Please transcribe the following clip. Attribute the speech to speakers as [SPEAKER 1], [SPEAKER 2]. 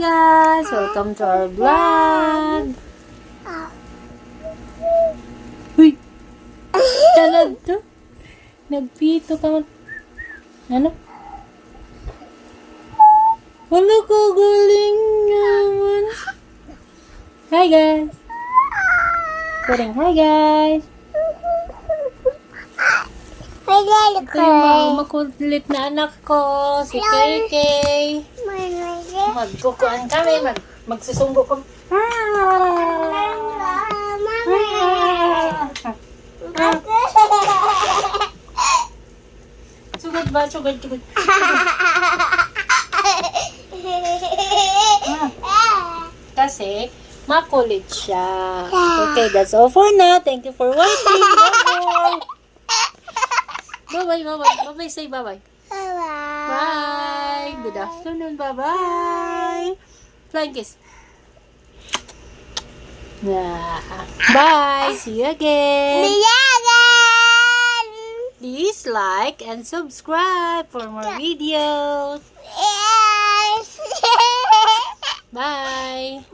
[SPEAKER 1] guys! Welcome to our vlog! Uy! Talad to! Nagpito ka man. Ano? Wala ko galing naman. Hi guys! Puring hi guys! Ito yung mga makulit na anak ko, si KK. Magkukuan kami, magsusunggo kami. Sugod ba? Sugod. Kasi, makulit siya. Okay, that's all for now. Thank you for watching. Bye-bye. Bye-bye. Say bye-bye. Bye. Good afternoon. Bye-bye. Flying kiss. Yeah. Bye. See you again. Please like and subscribe for more videos. Bye.